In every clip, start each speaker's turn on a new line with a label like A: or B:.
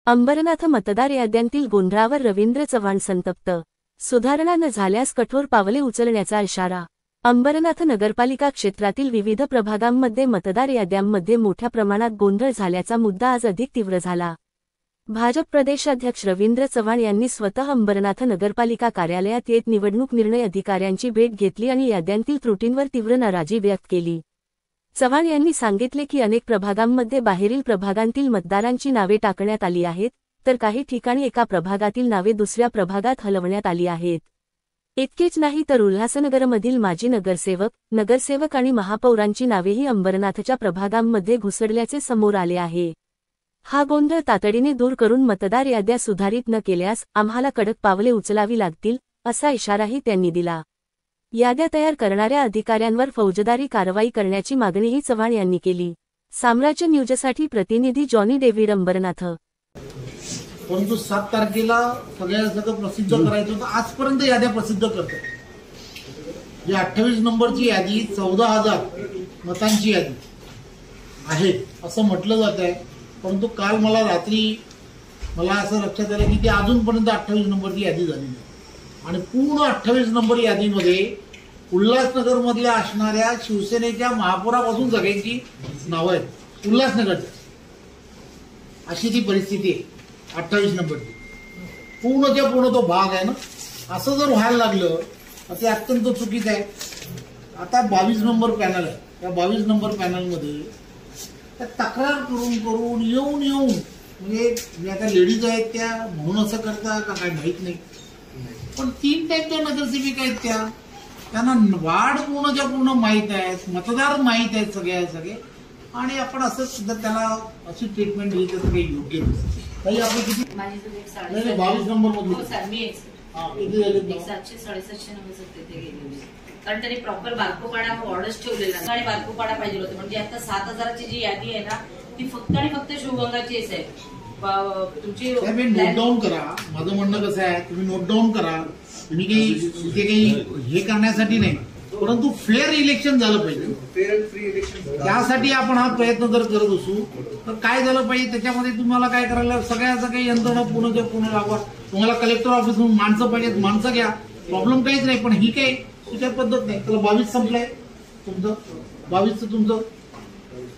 A: अंबरनाथ मतदार याद्यांतील गोंधळावर रवींद्र चव्हाण संतप्त. सुधारणा न झाल्यास कठोर पावले उचलण्याचा इशारा. अंबरनाथ नगरपालिका क्षेत्रातील विविध प्रभागांमध्ये मतदार याद्यांमध्ये मोठ्या प्रमाणात गोंधळ झाल्याचा मुद्दा आज अधिक तीव्र झाला. भाजप प्रदेशाध्यक्ष रवींद्र चव्हाण यांनी स्वतः अंबरनाथ नगरपालिका कार्यालयात येत निवडणूक निर्णय अधिकाऱ्यांची भेट घेतली आणि याद्यांतील त्रुटींवर तीव्र नाराजी व्यक्त केली. चव्हाण यांनी सांगितले की अनेक प्रभागांमध्ये बाहेरील प्रभागांतील मतदारांची नावे टाकण्यात आली आहेत, तर काही ठिकाणी एका प्रभागातील नावे दुसऱ्या प्रभागात हलवण्यात आली आहेत. इतकेच नाही तर उल्हासनगरमधील माजी नगरसेवक आणि महापौरांची नावेही अंबरनाथच्या प्रभागांमध्ये घुसडल्याचे समोर आले आहे. हा गोंधळ तातडीने दूर करून मतदार याद्या सुधारित न केल्यास आम्हाला कडक पावले उचलावी लागतील, असा इशाराही त्यांनी दिला. याद्या तयार करणाऱ्या अधिकाऱ्यांवर फौजदारी कारवाई करण्याची मागणीही चव्हाण यांनी केली. साम्राज्य न्यूजसाठी प्रतिनिधी जॉनी डेव्हिड, अंबरनाथ.
B: परंतु 7 तारखेला सगळं प्रसिद्ध करायचं होतं. आजपर्यंत याद्या प्रसिद्ध करतात. ही 28 नंबरची यादी 14,000 मतांची यादी आहे असं म्हटलं जात आहे. परंतु काल मला रात्री असं लक्षात आलं की ती अजूनपर्यंत 28 नंबरची यादी झाली नाही. आणि पूर्ण 28 नंबर यादीमध्ये उल्हासनगर मधल्या असणाऱ्या शिवसेनेच्या महापौरापासून सगळ्यांची नावं आहेत उल्हासनगरच्या. अशी ती परिस्थिती आहे. 28 नंबरची पूर्णच्या पूर्ण तो भाग आहे ना. असं जर व्हायला लागलं तर ते अत्यंत चुकीचं आहे. आता 22 नंबर पॅनल आहे. त्या 22 नंबर पॅनलमध्ये तक्रार करून येऊन म्हणजे जे आता लेडीज आहेत त्या म्हणून असं करता का काय माहित नाही, पण 3 टाईपच्या नगरसेविका आहेत त्यांना वार्ड पूर्णच्या पूर्ण माहीत आहेत, मतदार माहीत आहेत सगळे. आणि आपण असं सुद्धा त्याला अशी ट्रीटमेंट दिली तर काही योग्य नाही. काही आपण किती 22 नंबर मध्ये
C: 700-750 नंबर ते गेलेले, कारण त्यांनी प्रॉपर बारकोपाडा वॉर्डच ठेवलेला आणि बारकोपाडा पाहिजे होतं. म्हणजे आता 7,000ची जी यादी आहे ना ती फक्त आणि फक्त शिवगंगाचीच आहे. तुमची
B: नोट डाऊन करा. माझं म्हणणं कसं आहे, तुम्ही नोट डाऊन करा. तुम्ही काही हे करण्यासाठी नाही, परंतु फेअर इलेक्शन झालं पाहिजे. फेअर अँड फ्री इलेक्शन, त्यासाठी आपण हा प्रयत्न जर करत असू तर काय झालं पाहिजे, त्याच्यामध्ये तुम्हाला काय करायला सगळ्या यंत्रणा पूर्णच्या पूर्ण लागवा. तुम्हाला कलेक्टर ऑफिस म्हणून माणसं पाहिजेत, माणसं घ्या, प्रॉब्लेम काहीच नाही. पण ही काही पद्धत नाही. त्याला 22 संपलंय तुमचं. 22चं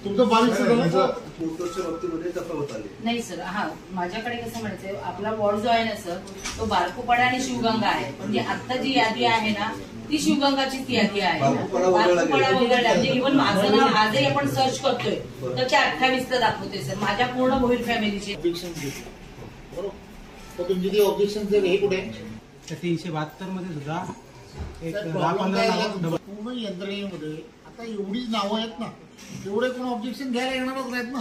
B: तुमचं 22चं
C: नाही सर. माझ्याकडे कसं म्हणायचंय, आपला वॉर्ड जो आहे ना सर तो बारकोपाडा आणि शिवगंगा आहे. म्हणजे आता जी यादी आहे ना ती शिवगंगाचीच यादी आहे. बारकोपाडा वगळला. म्हणजे इव्हन माझं नाव आजही आपण सर्च करतोय तर ते 28ला दाखवते सर. माझ्या पूर्ण भोईर फॅमिलीचे
B: ऑब्जेक्शन तुमची ती ऑब्जेक्शन हे कुठे
D: 372 मध्ये सुद्धा एक
B: पूर्ण यंत्रणेमध्ये आता एवढी नावं आहेत ना, तेवढे कोण ऑब्जेक्शन घ्यायला येणारच नाहीत ना.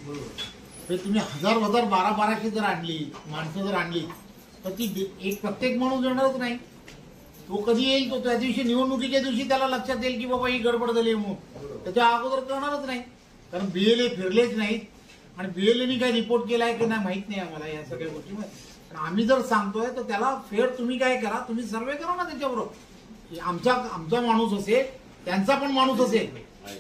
B: बरोबर. तुम्ही 1000-1200 जर आणली माणसं जर आणली तर ती एक प्रत्येक माणूस येणारच नाही. तो कधी येईल, तो त्या दिवशी निवडणुकीच्या दिवशी त्याला लक्षात येईल की बाबा ही गडबड झाली म्हणून. त्याच्या अगोदर करणारच नाही, कारण BLA फिरलेच नाहीत. आणि BLAनी काय रिपोर्ट केलाय की नाही माहित नाही आम्हाला या सगळ्या गोष्टीमध्ये. पण आम्ही जर सांगतोय तर त्याला फेअर तुम्ही काय करा, तुम्ही सर्वे करा ना त्याच्याबरोबर. आमचा माणूस असेल, त्यांचा पण माणूस असेल,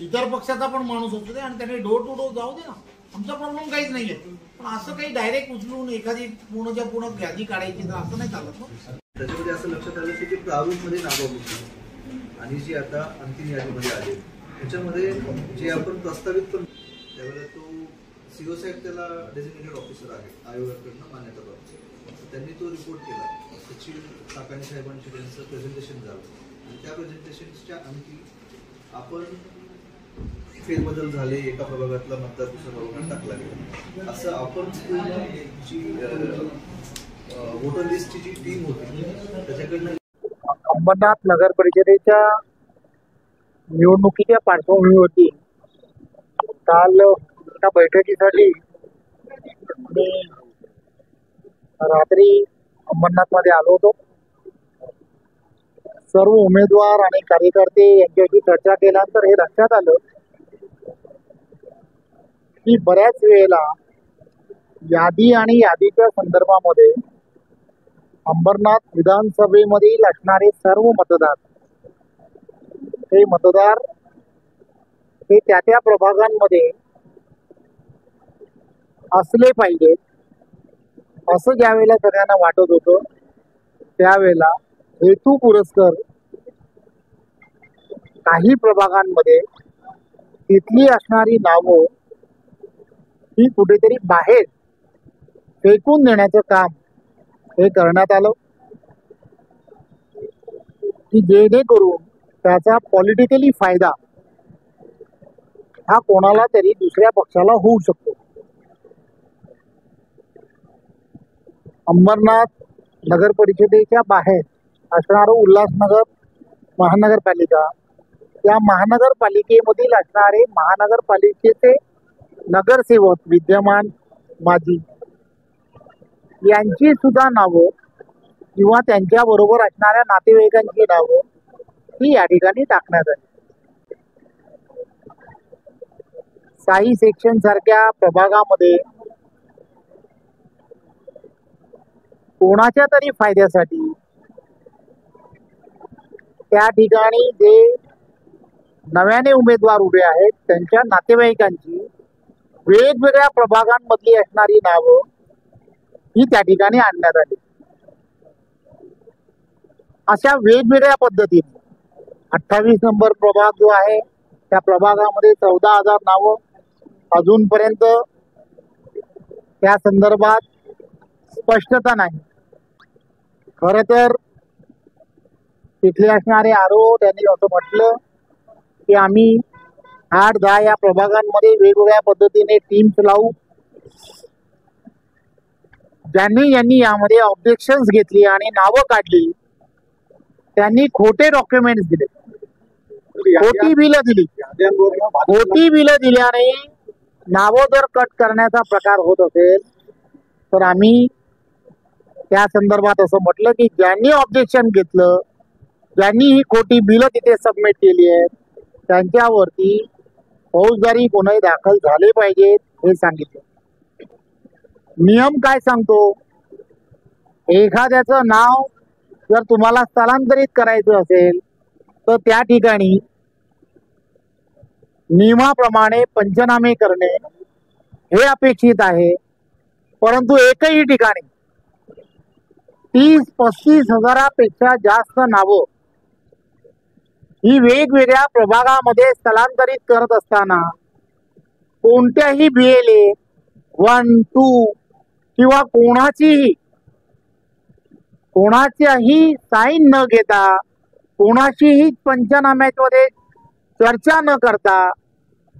B: इतर पक्षाचा पण माणूस असू दे, आणि त्याने डोर टू डोर जाऊ दे ना. आमचा प्रॉब्लेम काहीच नाहीये. पण असं काही डायरेक्ट उचलून एखादी पूर्णच्या पूर्ण यादी काढायची तर असं नाही चालत ना.
E: त्याच्यामध्ये असं लक्षात आलं की ते प्रारूपमध्ये नावं होती आणि जी आता अंतिम यादीमध्ये आले त्याच्यामध्ये जे आपण प्रस्तावित करतो त्यावेळेला तो CO साहेब त्याला डेझिग्नेटेड ऑफिसर आहे आयोगाकडनं मान्यता प्राप्त. त्यांनी तो रिपोर्ट केला. सचिव काकाणी साहेबांशी त्यांचं प्रेझेंटेशन झालं आणि त्या प्रेझेंटेशनच्या अंती आपण फेरबदल झाले, एका प्रभागातला मतदार दुसऱ्या प्रभागात टाकला गेला, असं आपण जी वोटर लिस्टची जी टीम होती त्याच्याकडनं.
F: अंबरनाथ नगर परिषदेच्या निवडणुकीच्या पार्श्वभूमीवरती काल एका बैठकीसाठी मी रात्री अंबरनाथ मध्ये आलो होतो. सर्व उमेदवार आणि कार्यकर्ते यांच्याशी चर्चा केल्यानंतर हे लक्षात आलं की बऱ्याच वेळेला यादी आणि यादीच्या संदर्भामध्ये अंबरनाथ विधानसभेमधील असणारे सर्व मतदार हे त्या प्रभागांमध्ये असले पाहिजे असं ज्या वेळेला सगळ्यांना वाटत होतं त्यावेळेला हेतू पुरस्कर काही प्रभागांमध्ये तिथली असणारी नावं ही कुठेतरी बाहेर फेकून देण्याचं काम हे करण्यात आलं की जेणेकरून त्याचा पॉलिटिकली फायदा हा कोणाला तरी दुसऱ्या पक्षाला होऊ शकतो. अंबरनाथ नगर परिषदेच्या बाहेर असणारं उल्हासनगर महानगरपालिका, त्या महानगरपालिकेमधील असणारे महानगरपालिकेचे नगरसेवक विद्यमान माजी यांची सुद्धा नावं किंवा त्यांच्या बरोबर असणाऱ्या नातेवाईकांची नावं ही या ठिकाणी टाकण्यात आली. साई सेक्शन सारख्या प्रभागामध्ये कोणाच्या तरी फायद्यासाठी त्या ठिकाणी जे नव्याने उमेदवार उभे आहेत त्यांच्या नातेवाईकांची वेगवेगळ्या प्रभागांमधली असणारी नावं ही त्या ठिकाणी आणण्यात आली. अशा वेगवेगळ्या पद्धतीने 28 नंबर प्रभाग जो आहे त्या प्रभागामध्ये 14,000 नावं अजूनपर्यंत त्या संदर्भात स्पष्टता नाही. खरं तर तिथले असणारे आरो त्यांनी असं म्हटलं की आम्ही 8-10 या प्रभागांमध्ये वेगवेगळ्या पद्धतीने टीम्स लावू. ज्यांनी यामध्ये ऑब्जेक्शन्स घेतली आणि नावं काढली त्यांनी खोटे डॉक्युमेंट्स दिले, खोटी बिलं दिली. खोटी बिलं दिल्याने नावं जर कट करण्याचा प्रकार होत असेल तर आम्ही त्या संदर्भात असं म्हटलं की ज्यांनी ऑब्जेक्शन घेतलं, ज्यांनी ही खोटी बिलं तिथे सबमिट केली आहेत त्यांच्यावरती फौजदारी गुन्हे दाखल झाले पाहिजेत हे सांगितलं. नियम काय सांगतो, एखाद्याचं नाव जर तुम्हाला स्थलांतरित करायचं असेल तर त्या ठिकाणी नियमाप्रमाणे पंचनामे करणे हे अपेक्षित आहे. परंतु एकही ठिकाणी 30-35 हजारापेक्षा जास्त नावं ही वेगवेगळ्या प्रभागामध्ये स्थलांतरित करत असताना कोणत्याही BLA 1, 2 किंवा कोणाच्याही साईन न घेता, कोणाशीही पंचनाम्यामध्ये चर्चा न करता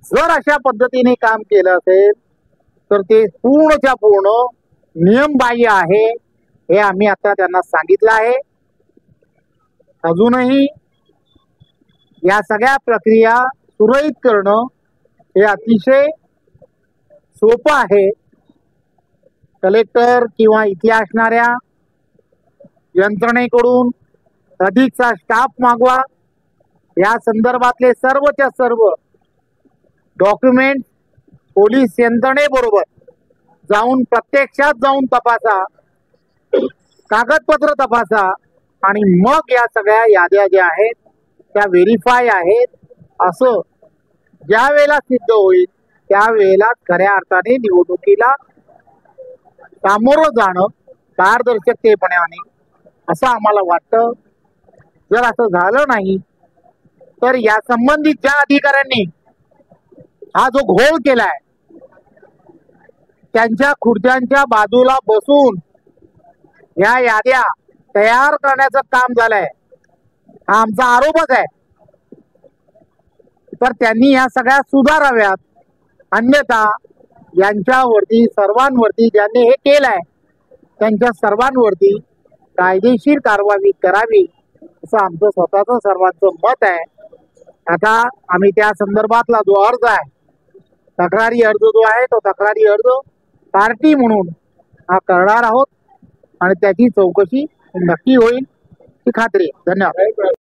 F: जर अशा पद्धतीने काम केलं असेल तर ते पूर्णच्या पूर्ण नियमबाह्य आहे हे आम्ही आता त्यांना सांगितलं आहे. अजूनही या सगळ्या प्रक्रिया सुरळीत करणं हे अतिशय सोपं आहे. कलेक्टर किंवा इथे असणाऱ्या यंत्रणेकडून अधिकचा स्टाफ मागवा. या संदर्भातले सर्वच्या सर्व डॉक्युमेंट पोलीस यंत्रणेबरोबर जाऊन प्रत्यक्षात जाऊन तपासा, कागदपत्र तपासा आणि मग या सगळ्या याद्या ज्या आहेत त्या व्हेरीफाय आहेत असं ज्या वेळेला सिद्ध होईल त्यावेळेला खऱ्या अर्थाने निवडणुकीला सामोरं जाणं पारदर्शकतेपणाने असं आम्हाला वाटतं. जर असं झालं नाही तर या संबंधित ज्या अधिकाऱ्यांनी हा जो घोळ केलाय त्यांच्या खुर्च्यांच्या बाजूला बसून या याद्या तयार करण्याचं काम झालंय हा आमचा आरोपच आहे. तर त्यांनी या सगळ्या सुधाराव्यात, अन्यथा यांच्यावरती सर्वांवरती ज्यांनी हे केलंय त्यांच्या सर्वांवरती कायदेशीर कारवाई करावी असं आमचं स्वतःचं सर्वांचं मत आहे. आता आम्ही त्या संदर्भातला जो अर्ज आहे, तक्रारी अर्ज जो आहे तो तक्रारी अर्ज पार्टी म्हणून हा करणार आहोत आणि त्याची चौकशी नक्की होईल ही खात्री आहे. धन्यवाद.